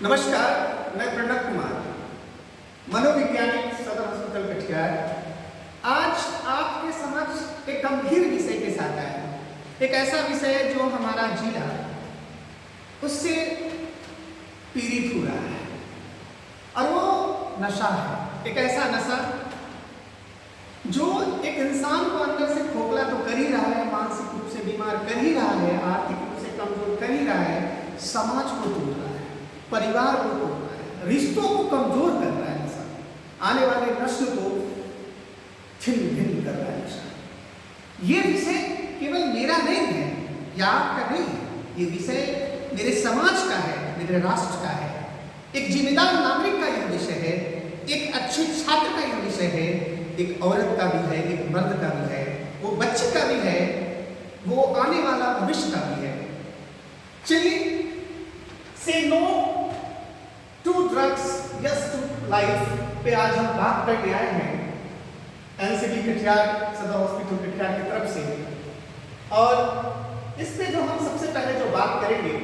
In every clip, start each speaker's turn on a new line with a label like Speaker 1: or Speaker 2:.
Speaker 1: नमस्कार, मैं प्रणव कुमार, मनोवैज्ञानिक सदर हॉस्पिटल कटिहार। आज आपके समक्ष एक गंभीर विषय के साथ आया हूं। एक ऐसा विषय है जो हमारा जिला उससे पीड़ित हो रहा है और वो नशा है। एक ऐसा नशा जो एक इंसान को अंदर से खोखला तो कर ही रहा है, मानसिक रूप से बीमार कर ही रहा है, आर्थिक रूप से कमजोर कर ही रहा है, समाज को तोड़ रहा है, परिवार को तोड़ रहा है, रिश्तों को कमजोर कर रहा है नशा, आने वाले नस्ल को छिन्न भिन्न कर रहा है नशा। ये विषय केवल मेरा नहीं है या आपका नहीं है, ये विषय मेरे समाज का है, मेरे राष्ट्र का है। एक जिम्मेदार नागरिक का यह विषय है, एक अच्छे छात्र का यह विषय है, एक औरत का भी है, एक मर्द का भी है, वो बच्चे का भी है, वो आने वाला भविष्य का भी है। चलिए, say no to drugs yes to life पे आज हम बात करके आए हैं एनसीबी कटिहार सदर हॉस्पिटल कटिहार की तरफ से। और इस पे जो हम सबसे पहले जो बात करेंगे,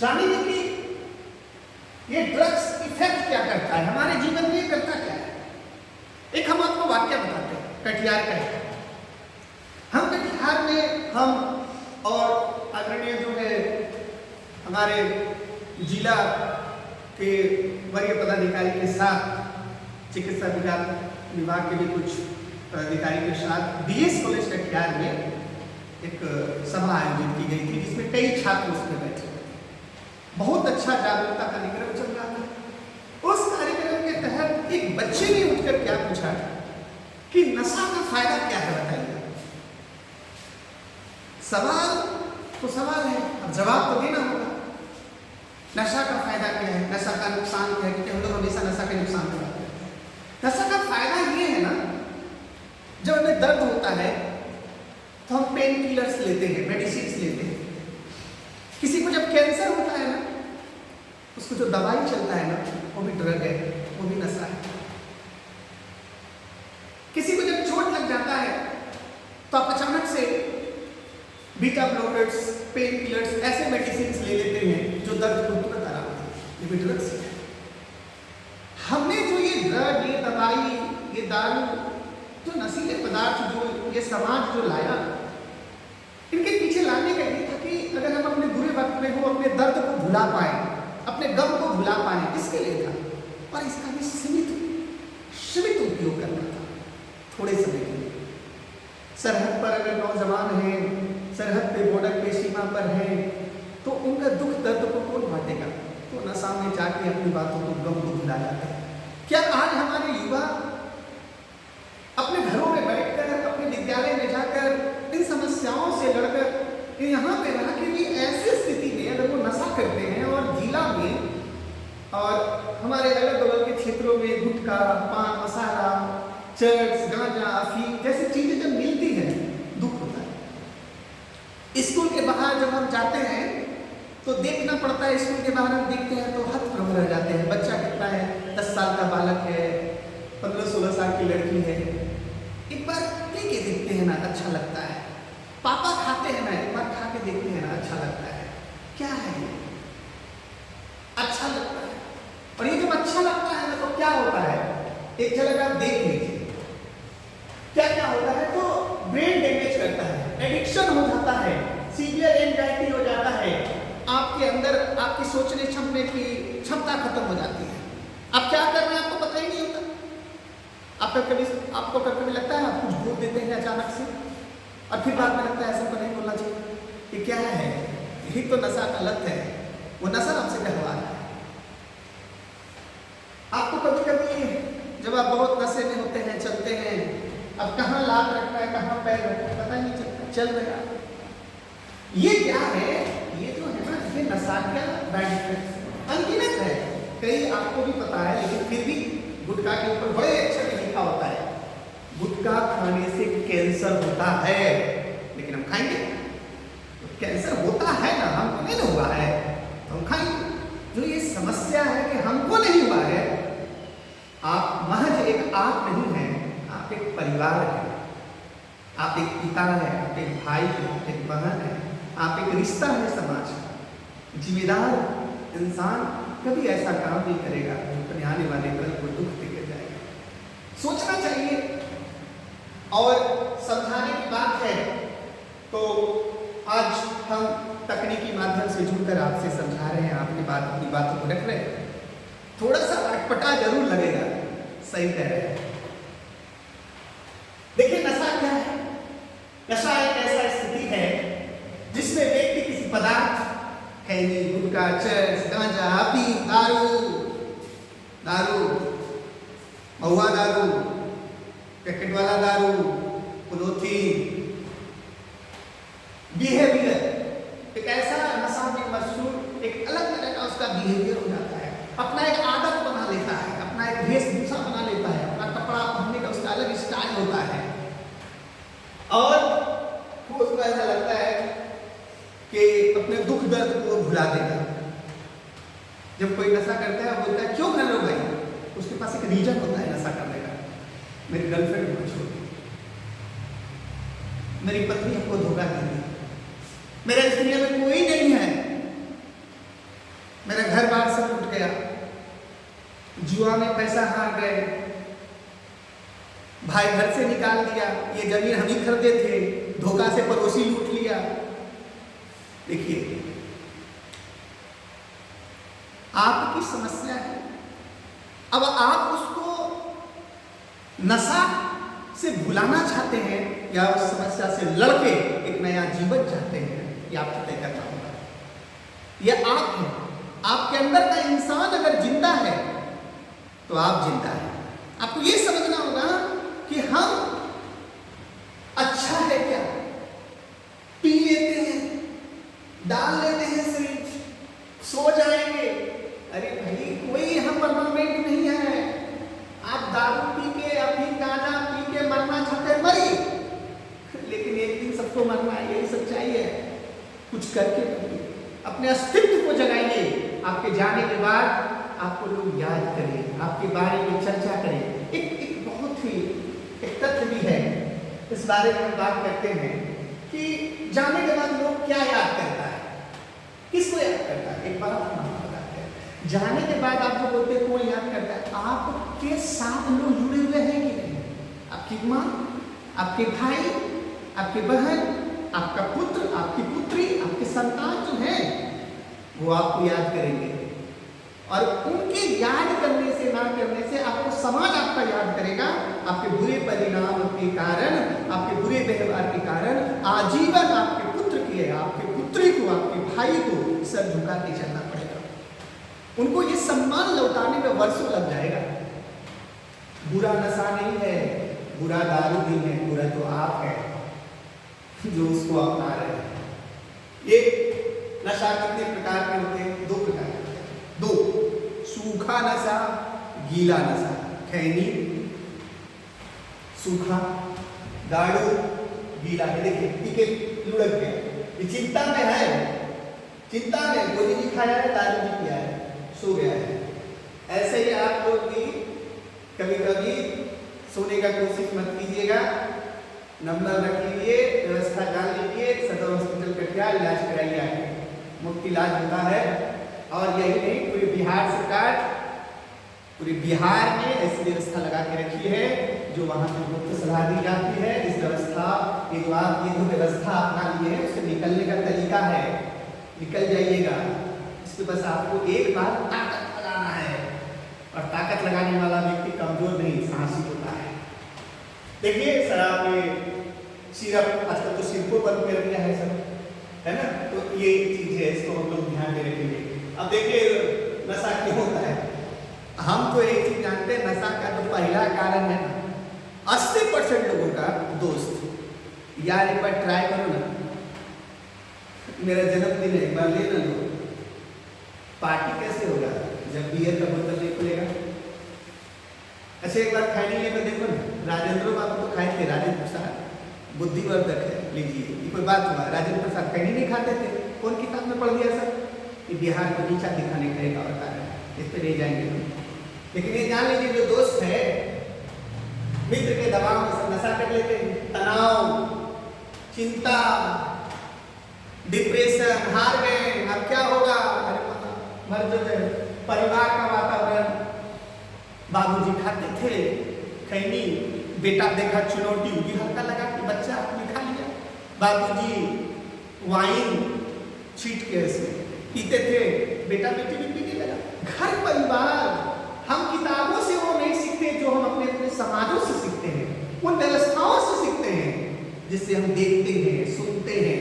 Speaker 1: जानेंगे कि ये ड्रग्स इफेक्ट क्या करता है, हमारे जीवन में करता क्या है। एक हम आपको वाक्य बताते हैं कटिहार का है। हम कटिहार में हम और आदरणीय जो है हमारे जिला के वरीय पदाधिकारी के साथ, चिकित्सा विभाग के भी कुछ पदाधिकारी के साथ बीएस कॉलेज कटिहार में एक सभा आयोजित की गई थी, जिसमें कई छात्र उसमें बैठे हुए थे। बहुत अच्छा जागरूकता कार्यक्रम चल रहा था। उस कार्यक्रम के तहत एक बच्चे ने उठकर क्या पूछा कि नशा का फायदा क्या है, बताइए। सवाल तो सवाल है, अब जवाब तो देना होगा। नशा का फायदा क्या है, नशा का नुकसान क्या है, क्योंकि हम लोग हमेशा नशा के नुकसान की बात करते हैं। नशा का फायदा ये है ना, जब हमें दर्द होता है तो हम पेन किलर्स लेते हैं, मेडिसिन लेते हैं। किसी को जब कैंसर होता है ना, उसको जो दवाई चलता है ना, वो भी ड्रग है, वो भी नशा है। किसी को जब चोट लग जाता है तो आप अचानक से बीटा ब्लॉकर्स, पेन किलर्स, ऐसे मेडिसिन ले लेते हैं जो दर्द को तुरंत आराम देते हैं। ये भी ड्रग्स है। हमने जो ये ड्रग, ये दवाई, ये दारू, जो नशीले पदार्थ जो ये समाज जो लाया, इनके पीछे लाने का ये था कि अगर हम अपने बुरे वक्त में हो अपने दर्द को भुला पाए, अपने गम को भुला पाए, इसके लिए था। और इसका भी सीमित उपयोग करना था, थोड़े समय के लिए। सरहद पर अगर नौजवान हैं, सरहद पे, बॉर्डर पे, सीमा पर हैं, तो उनका दुख दर्द को कौन बांटेगा? तो नशा में जाके अपनी बातों को, गम को भुला जाते हैं। क्या आज हमारे युवा अपने घरों में बैठकर, अपने विद्यालय में जाकर इन समस्याओं से लड़कर यहाँ पे रह के भी ऐसी स्थिति में अगर वो नशा करते हैं और जिला में और हमारे अगल बगल के क्षेत्रों में गुटखा, पान मसाला, चर्च, गांजा, अफीम जैसी चीजें जब मिलती हैं, दुख होता है। स्कूल के बाहर जब हम जाते हैं तो देखना पड़ता है, स्कूल के बाहर हम देखते हैं तो हतप्रभ रह जाते हैं। बच्चा कितना है, 10 साल का बालक है, 15-16 साल की लड़की है। एक बार पी के देखते हैं ना, अच्छा लगता है। पापा खाते हैं ना, एक बार खा के देखते हैं ना, अच्छा लगता है। क्या है ये? अच्छा लगता है। और ये जब अच्छा लगता है ना, तो क्या होता है, एक झलक आप देख लीजिए क्या क्या होता है। तो ब्रेन डैमेज करता है, एडिक्शन हो जाता है, सीवियर एंजाइटी हो जाता है, आपके अंदर आपकी सोचने क्षमता की क्षमता खत्म हो जाती है। आप क्या कर रहे हैं आपको पता ही नहीं होता। आपको कभी लगता है आप कुछ बोल देते हैं अचानक से, और फिर बाद में लगता है ऐसा तो नहीं बोलना चाहिए। ये क्या है? यही तो नशा का लत है। वो नशा हमसे कहवा रहा है। आपको कभी कभी जब आप बहुत नशे में होते हैं, चलते हैं, अब कहाँ लात रखना है, कहाँ पैर रखना है, पता ही नहीं चलता, चल रहा। ये क्या है? ये जो है ना, ये नशा का बैड इफेक्ट अनगिनत है। कई आपको भी पता है, लेकिन फिर भी गुटखा के ऊपर बड़े अक्षर में लिखा होता है, गुटखा खाने से कैंसर होता है। लेकिन हम खाएंगे तो कैंसर होता है ना, हमको नहीं हुआ है तो हम खाएंगे। जो ये समस्या है कि हमको नहीं हुआ है, आप महज एक आप नहीं हैं, आप एक परिवार है, आप एक पिता है, आप एक भाई है, आप एक बहन है, आप एक रिश्ता है समाज का। जिम्मेदार इंसान कभी ऐसा काम नहीं करेगा जो अपने आने वाले कल को दुख देकर जाएगा। सोचना चाहिए। और समझाने की बात है तो आज हम तकनीकी माध्यम से जुड़कर आपसे समझा रहे हैं, आपकी बात अपनी बातों को रख रहे हैं। थोड़ा सा अटपटा जरूर लगेगा, सही कह रहे हैं। देखिए नशा क्या है? नशा एक ऐसा स्थिति है जिसमें व्यक्ति किसी पदार्थ, खैनी, गुटखा, चरस, गांजा, अफीम, दारू, महुआ दारू, पैकेट वाला दारू, पॉलीथीन, बिहेवियर, एक ऐसा नशा में मशहूर, एक अलग तरह का उसका बिहेवियर हो जाता है। अपना एक आदत बना लेता है, अपना एक वेशभूषा बना लेता है, अपना कपड़ा पहनने का उसका अलग स्टाइल होता है। और उसको ऐसा लगता है कि अपने दुख दर्द को भुला देगा। जब कोई नशा करता है बोलता है क्यों कर रहे हो भाई, उसके पास एक रीजन होता है नशा करने का। मेरी गर्लफ्रेंड को छोड़ दी, मेरी पत्नी हमको धोखा दे दी, मेरे इस दुनिया में कोई नहीं है, मेरा घर बार सब टूट गया, जुआ में पैसा हार गए, भाई घर से निकाल दिया, ये जमीन हम ही खरीदे थे, धोखा से पड़ोसी लूट लिया। देखिए आपकी समस्या है, अब आप उसको नशा से भुलाना चाहते हैं या उस समस्या से लड़के एक नया जीवन चाहते हैं, ये आपको तय करना होगा। यह आप है, आपके अंदर का इंसान अगर जिंदा है तो आप जिंदा है। आपको ये समझना होगा कि हम अच्छा है क्या, पी लेते हैं, डाल लेते हैं सिरिंज, सो जाएंगे। अरे भाई कोई यहाँ परमानेंट नहीं है। आप दारू पी के, अफीम गांजा पी के मरना चाहते हैं, मरिए, लेकिन एक दिन सबको मरना है, यही सच्चाई है। कुछ करके मरिए, अपने अस्तित्व को जगाइए। आपके जाने के बाद आपको लोग याद करें, आपके बारे में चर्चा करें। एक बहुत ही एक तथ्य भी है, इस बारे में हम बात करते हैं कि जाने के बाद लोग क्या याद करता है, किसको याद करता है। एक बात हम बताते हैं, जाने के बाद आप जो बोलते हैं कौन याद करता है, आपके साथ लोग जुड़े हुए हैं कि नहीं? आपकी माँ, आपके भाई, आपकी बहन, आपका पुत्र, आपकी पुत्री, आपके संतान जो हैं वो आपको याद करेंगे। और उनके याद करने से, ना करने से आपको समाज आपका याद करेगा। आपके बुरे परिणाम के कारण, आपके बुरे व्यवहार के कारण आजीवन आपके पुत्र की, आपके पुत्री को, आपके भाई को सर झुका के चलना पड़ेगा। उनको ये सम्मान लौटाने में वर्षों लग जाएगा। बुरा नशा नहीं है, बुरा दारू नहीं है, बुरा तो आप है जो उसको अपना रहे हैं। ये नशा कितने प्रकार के होते हैं? 2 प्रकार के होते हैं। 2, सूखा नशा, गीला नशा। खैनी सूखा, दारू गीला। देखिए पीके लुढ़क गया, ये चिंता में है, चिंता में गोली नहीं खाया है, दारू नहीं पिया है, सो गया है। ऐसे ही आप लोग भी कभी कभी सोने का कोशिश मत कीजिएगा। नंबर रख लीजिए, व्यवस्था जान लीजिए, सदर हॉस्पिटल कटिहार इलाज कराइए, आके मुफ्त इलाज होता है। और यही नहीं, पूरे बिहार सरकार, पूरे बिहार में ऐसी व्यवस्था लगा के रखी है जो वहाँ पे मुफ्त सलाह दी जाती है। इस व्यवस्था ये जो व्यवस्था अपना लिए है उससे निकलने का तरीका है, निकल जाइएगा। इसके बस आपको एक बार ताकत लगाना है, और ताकत लगाने वाला व्यक्ति कमजोर नहीं, साहसी होता है। देखिए शराब में सिरप, आजकल तो सिरपों बंद कर दिया है सब, है ना, तो ये चीज है, इसको हम लोग ध्यान में रखेंगे। अब देखिए नशा क्यों होता है, हम तो एक चीज जानते हैं, नशा का जो पहला कारण है ना, 80% लोगों का दोस्त, यार एक बार ट्राई करो ना, मेरा जन्मदिन है, एक बार ले ना लो। पार्टी कैसे होगा जब बियर का बोतल नहीं खुलेगा? अच्छा एक बार खैनी लेकर देखो ना, राजेंद्र बाबू तो खाए थे, राजेंद्र प्रसाद बुद्धिवर्धक है, लीजिए, ये कोई बात हुआ? राजेंद्र प्रसाद खैनी नहीं खाते थे, कौन किताब में पढ़ दिया सर? कि बिहार को नीचा दिखाने का एक और कारण है, इस पर नहीं जाएंगे हम। लेकिन ये जान लीजिए जो दोस्त है, मित्र के दबाव में सब नशा कर लेते हैं, तनाव, चिंता, डिप्रेशन, हार गए, अब क्या होगा, अरे भर जो है परिवार का वातावरण, बाबूजी खाते थे खैनी, बेटा देखा चुनौती भी हल्का लगा कि बच्चा आपने खा लिया, बाबूजी वाइन छीट के ऐसे पीते थे, बेटा बेटी भी पीने लगा। घर परिवार, हम किताबों से वो नहीं सीखते जो हम अपने अपने समाजों से सीखते हैं, उन व्यवस्थाओं से सीखते हैं जिससे हम देखते हैं, सुनते हैं,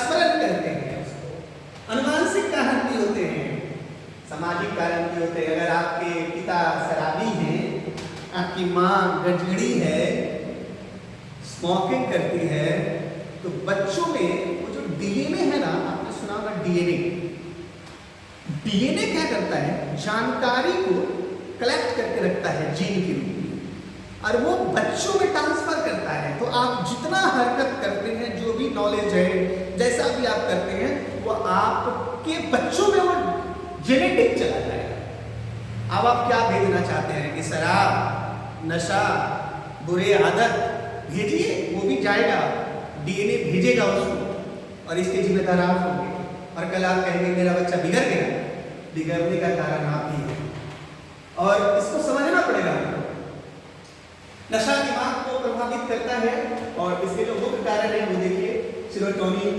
Speaker 1: स्मरण करते हैं, उसको अनुमानसिक कारण भी होते हैं, सामाजिक कारण भी होते हैं। अगर आपके पिता शराबी हैं, आपकी माँ गजड़ी है, स्मोकिंग करती है, तो बच्चों में वो जो डीएनए है ना, आपने सुना होगा डीएनए। डीएनए क्या करता है, जानकारी को कलेक्ट करके रखता है जीन के रूप में, और वो बच्चों में ट्रांसफर करता है। तो आप जितना हरकत करते हैं, जो भी नॉलेज है, जैसा भी आप करते हैं, वो आपके बच्चों में वो जेनेटिक चला जाएगा। अब आप क्या भेजना चाहते हैं कि शराब, नशा, बुरे आदत भेजिए, वो भी जाएगा, डीएनए भेजेगा उसको, और इसके जिम्मेदार आप होंगे। और कल आप कहेंगे मेरा बच्चा बिगड़ गया, बिगड़ने का कारण आप ही है, और इसको समझना पड़ेगा। नशा दिमाग को प्रभावित करता है, और इसके जो मुख्य कारण है वो देखिए, सेरोटोनिन,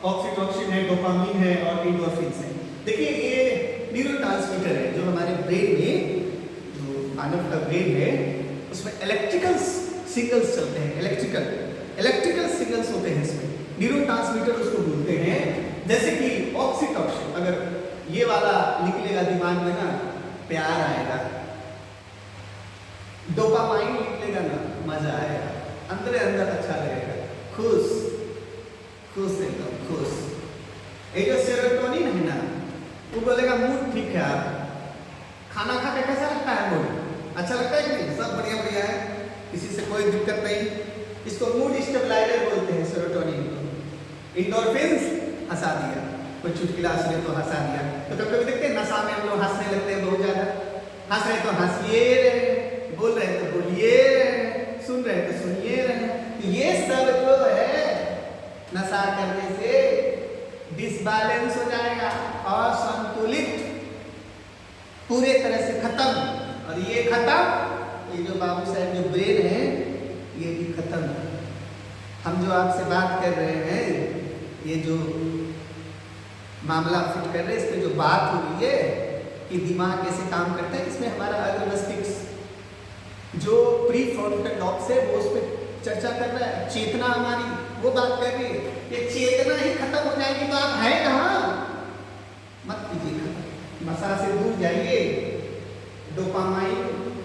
Speaker 1: ऑक्सीटोसिन है, डोपामिन है और एंडोर्फिन है। देखिए ये न्यूरोट्रांसमीटर है जो हमारे ब्रेन में, जो मानव का ब्रेन है, उसमें इलेक्ट्रिकल सिग्नल्स चलते हैं, इलेक्ट्रिकल सिग्नल्स होते हैं इसमें, न्यूरोट्रांसमीटर उसको बोलते हैं। जैसे कि ऑक्सीटोसिन, अगर ये वाला निकलेगा दिमाग में ना, प्यार आएगा, डोपामाइन निकलेगा ना, मजा आएगा, अंदर अंदर अच्छा लगेगा, खुश एकदम खुश। ये जो सेरोटोनिन है ना, वो बोलेगा मूड ठीक है, आप खाना खा के कैसा लगता है, मूड अच्छा लगता है कि नहीं, सब बढ़िया बढ़िया है, किसी से कोई दिक्कत नहीं, इसको मूड स्टेबलाइजर बोलते हैं सेरोटोनिन को। एंडोर्फिन्स, हंसा दिया, कोई चुटकुला सुने तो हंसा दिया। तो कभी कभी देखते हैं नशा में हम लोग हंसने लगते हैं बहुत ज्यादा, हंस रहे तो हंसिए रहे, बोल रहे तो बोलिए रहे, सुन रहे तो सुनिए रहे। तो ये सब जो है नशा करने से डिसबैलेंस हो जाएगा, और संतुलित पूरे तरह से खत्म। और ये खत्म, ये जो बाबू साहब जो ब्रेन है, ये भी खत्म है। हम जो आपसे बात कर रहे हैं, ये जो मामला फिट कर रहे हैं, इस पर जो बात हो रही है कि दिमाग कैसे काम करता है, इसमें हमारा जो प्री फ्रंटल लॉब्स है वो उस पर चर्चा कर रहा है, चेतना हमारी वो बात कर रही है। ये चेतना ही खत्म हो जाएगी तो आप हैं कहाँ, मत कीजिए खत्म, नशा से दूर जाइए, डोपामाइन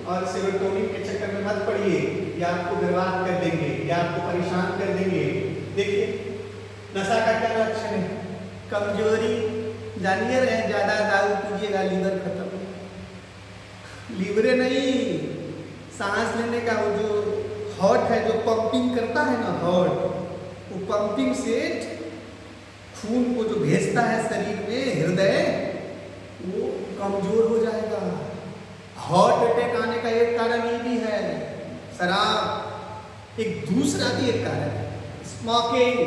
Speaker 1: और सेरोटोनिन के चक्कर में मत पड़िए, ये आपको बर्बाद कर देंगे, ये आपको परेशान कर देंगे। देखिए नशा का क्या लक्षण है, कमजोरी, जानिए रहे, ज्यादा दारू पीजिएगा लीवर खत्म, लीवरे नहीं, सांस लेने का वो जो हार्ट है जो पंपिंग करता है ना, हार्ट, वो पंपिंग से खून को जो भेजता है शरीर में, हृदय, वो कमजोर हो जाएगा। हार्ट अटैक आने का एक कारण ये भी है शराब, एक दूसरा भी एक कारण है स्मोकिंग,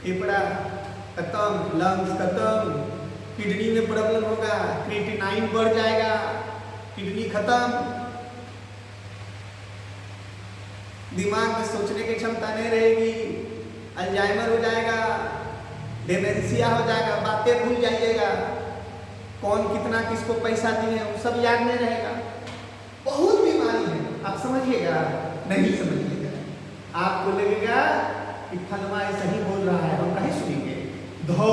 Speaker 1: फेफड़ा खत्म, लंग्स खत्म, किडनी में प्रॉब्लम होगा, क्रिएटिनाइन बढ़ जाएगा, किडनी खत्म, दिमाग में सोचने की क्षमता नहीं रहेगी, अल्जाइमर हो जाएगा, डेमेंशिया हो जाएगा, बातें भूल जाइएगा, कौन कितना किसको पैसा दिए हैं वो सब याद नहीं रहेगा। बहुत बीमारी है, आप समझिएगा, नहीं समझिएगा, आपको लगेगा कि फलमा ऐसा ही बोल रहा है, हम कहीं सुनेंगे, धो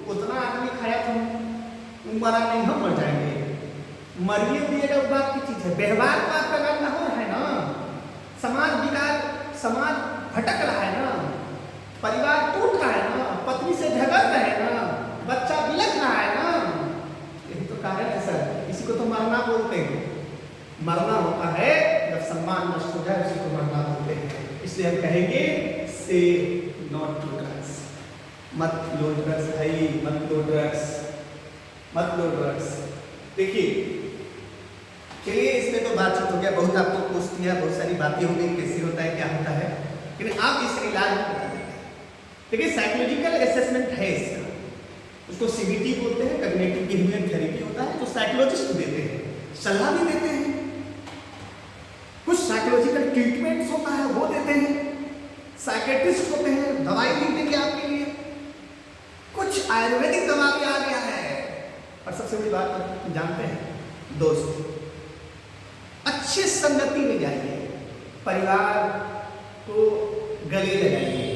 Speaker 1: उतना आदमी खाया तुम मरा नहीं, हम मर जाएंगे, मरिए दिएगा, बात की चीज है। व्यवहार तो आपका गंदा हो रहा है ना, समाज विकार, समाज भटक रहा है ना, परिवार टूट रहा है ना, पत्नी से झगड़ रहे हैं ना, बच्चा बिलख रहा है ना, यही तो कारण है सर। इसी को तो मरना बोलते हैं, मरना होता है जब सम्मान नष्ट हो जाए, उसी को मरना बोलते हैं। इसलिए हम कहेंगे से नॉट टू ड्रग्स, मत लो ड्रग्स भाई, मत लो ड्रग्स, मत लो ड्रग्स। देखिए चलिए इसमें तो बातचीत हो गया, बहुत आपको पोस्ट किया, बहुत सारी बातें हो गई, कैसे होता है क्या होता है, लेकिन आप इसका इलाज बता देते हैं। देखिए साइकोलॉजिकल असेसमेंट है इसका, उसको सीबीटी बोलते हैं, कॉग्निटिव बिहेवियर थेरेपी होता है, जो साइकोलॉजिस्ट देते हैं, सलाह भी देते हैं। कुछ साइकोलॉजिकल ट्रीटमेंट्स होता है वो देते हैं, साइकेट्रिस्ट होते हैं, दवाई लिख देंगे आपके लिए। कुछ आयुर्वेदिक दवा भी आ गया है। और सबसे बड़ी बात जानते हैं दोस्त, अच्छे संगति में जाइए, परिवार को गले लगाइए,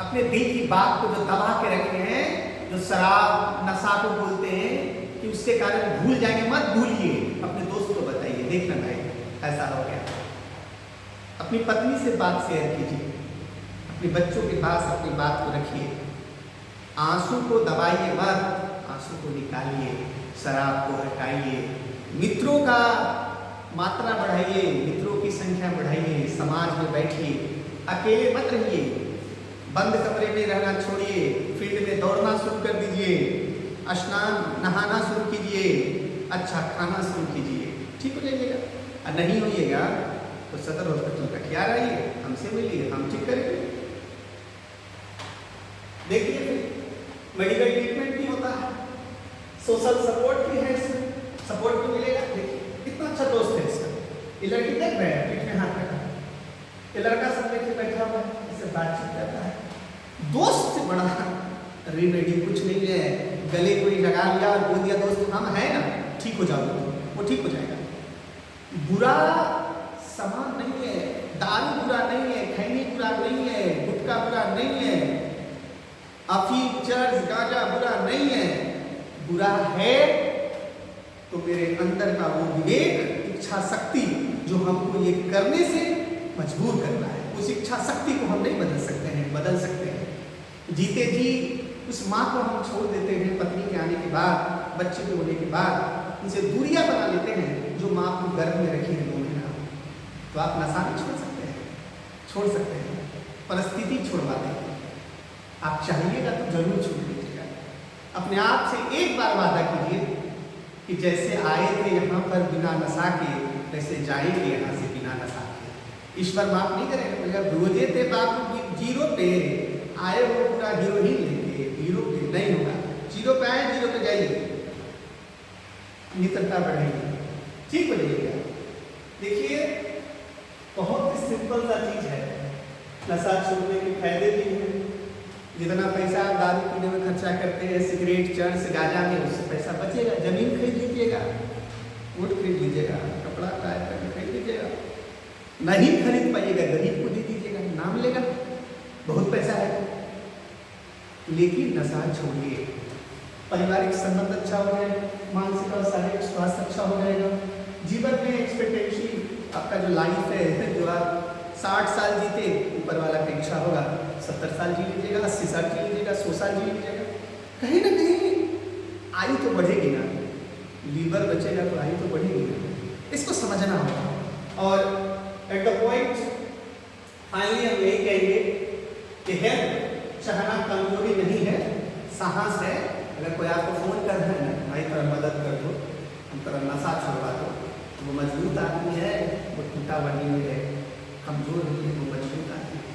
Speaker 1: अपने दिल की बात को जो दबा के रखे हैं, जो शराब नशा को बोलते हैं कि उसके कारण भूल जाएंगे, मत भूलिए, अपने दोस्त को बताइए, देखना भाई ऐसा हो गया। अपनी पत्नी से बात शेयर कीजिए, अपने बच्चों के पास अपनी बात को रखिए, आंसू को दबाइए मत, आंसू को निकालिए, शराब को हटाइए, मित्रों का मात्रा बढ़ाइए, मित्रों की संख्या बढ़ाइए, समाज में बैठिए, अकेले मत रहिए, बंद कमरे में रहना छोड़िए, फील्ड में दौड़ना शुरू कर दीजिए, स्नान नहाना शुरू कीजिए, अच्छा खाना शुरू कीजिए, ठीक हो जाइएगा। और नहीं होइएगा तो सदर हॉस्पिटल कटिहार आइए, हमसे मिलिए, हम ठीक करेंगे। देखिए फिर मेडिकल ट्रीटमेंट भी होता है, सोशल सपोर्ट भी है, इसमें सपोर्ट भी मिलेगा। देखिए कितना अच्छा दोस्त है इसका, ये लड़की देख रहे हैं पीठ में हाथ रखा, ये लड़का सब देखिए बैठा हुआ है, इससे बातचीत करता है। दोस्त से बड़ा रेमेडी कुछ नहीं है। गले कोई लगा लिया और बोल दिया दोस्त हम हैं ना, ठीक हो जाओगे, वो ठीक हो जाएगा। बुरा सामान नहीं है, दारू बुरा नहीं है, खैनी बुरा नहीं है, गुटखा बुरा नहीं है, अफीम चर्च गांजा बुरा नहीं है। बुरा है तो मेरे अंदर का वो विवेक, इच्छा शक्ति जो हमको ये करने से मजबूर करना है, उस इच्छा शक्ति को हम नहीं बदल सकते हैं, बदल सकते हैं। जीते जी उस माँ को हम छोड़ देते हैं, पत्नी के आने के बाद, बच्चे के होने के बाद उनसे दूरियां बना लेते हैं जो माँ को गर्भ में रखी है 2 महीना। तो आप नशा नहीं छोड़ सकते हैं, छोड़ सकते हैं, परिस्थिति छुड़वा देंगे। आप चाहिएगा तो जरूर छोड़ लीजिएगा। अपने आप से एक बार वादा कीजिए कि जैसे आए थे यहाँ पर बिना नशा के, वैसे जाएंगे यहाँ से बिना नशा के। ईश्वर माफ नहीं करेगा, रोजे थे बापू जीरो पे, आए हो पूरा हीरो ही लेके, हीरो पे नहीं होगा। जीरो पे आए, जीरो पे जाइए, मित्रता बढ़ेगी, ठीक हो जाइएगा। देखिए बहुत ही सिंपल सा चीज है, नशा छोड़ने के फायदे भी हैं। जितना पैसा आप दारू पीने में खर्चा करते हैं, सिगरेट चर्च गांजा में, उससे पैसा बचेगा। जमीन खरीद लीजिएगा, वोट खरीद लीजिएगा, कपड़ा टाई करके खरीद लीजिएगा। नहीं खरीद पाइएगा, गरीब को दे दीजिएगा, नाम लेगा, बहुत पैसा है। लेकिन नशा छोड़िए, पारिवारिक संबंध अच्छा हो जाएगा, मानसिक और शारीरिक स्वास्थ्य अच्छा हो जाएगा। जीवन में एक्सपेक्टेंसी आपका जो लाइफ है, जो आप 60 साल जीते, ऊपर वाला का इच्छा होगा 70 साल जी लीजिएगा, 80 साल जी लीजिएगा, 100 साल जी लीजिएगा। कहीं ना कहीं आयु तो बढ़ेगी ना, लीवर बचेगा तो आयु तो बढ़ेगी ना, इसको समझना होगा। और एट द पॉइंट फाइनली हम यही कहेंगे कि हेल्थ चाहना कमजोरी नहीं है, साहस है। अगर कोई आपको फ़ोन कर रहा है ना, भाई थोड़ा मदद कर दो, हम थोड़ा नशा छुड़वा दो, वो मजबूत आदमी है, वो टूटा बनी हुई है, कमजोर नहीं है, वो मजबूत आदमी है,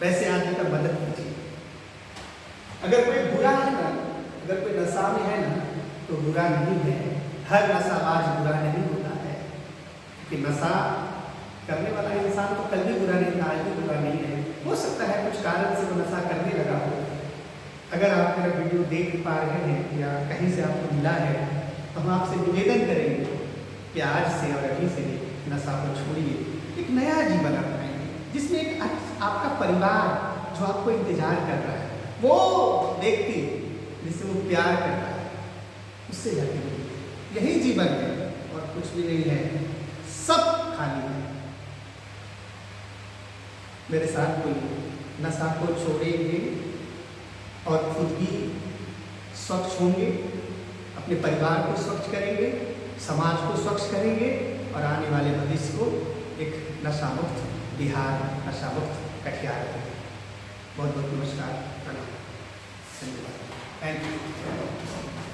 Speaker 1: वैसे आदमी का मदद कीजिए। अगर कोई बुरा है ना, अगर कोई नशा में है ना, तो बुरा नहीं है। हर नशाबाज बुरा नहीं होता है, कि नशा करने वाला इंसान तो कल भी बुरा नहीं था, आज भी बुरा नहीं है। हो सकता है कुछ कारण से वो नशा करने लगा हो। अगर आप मेरा वीडियो देख पा रहे हैं या कहीं से आपको मिला है, तो हम आपसे निवेदन करेंगे कि आज से और अभी से नशा को छोड़िए, एक नया जीवन अपनाएंगे, जिसमें एक आपका परिवार जो आपको इंतजार कर रहा है, वो व्यक्ति जिससे वो प्यार करता है, उससे जाके मिलिए। यही जीवन है और कुछ भी नहीं है, सब खाली है। मेरे साथ बोलिए, नशा को छोड़ेंगे और खुद भी स्वच्छ होंगे, अपने परिवार को स्वच्छ करेंगे, समाज को स्वच्छ करेंगे और आने वाले भविष्य को एक नशा मुक्त बिहार, नशा मुक्त कटिहार करेंगे। बहुत बहुत नमस्कार, प्रणाम, धन्यवाद, थैंक यू।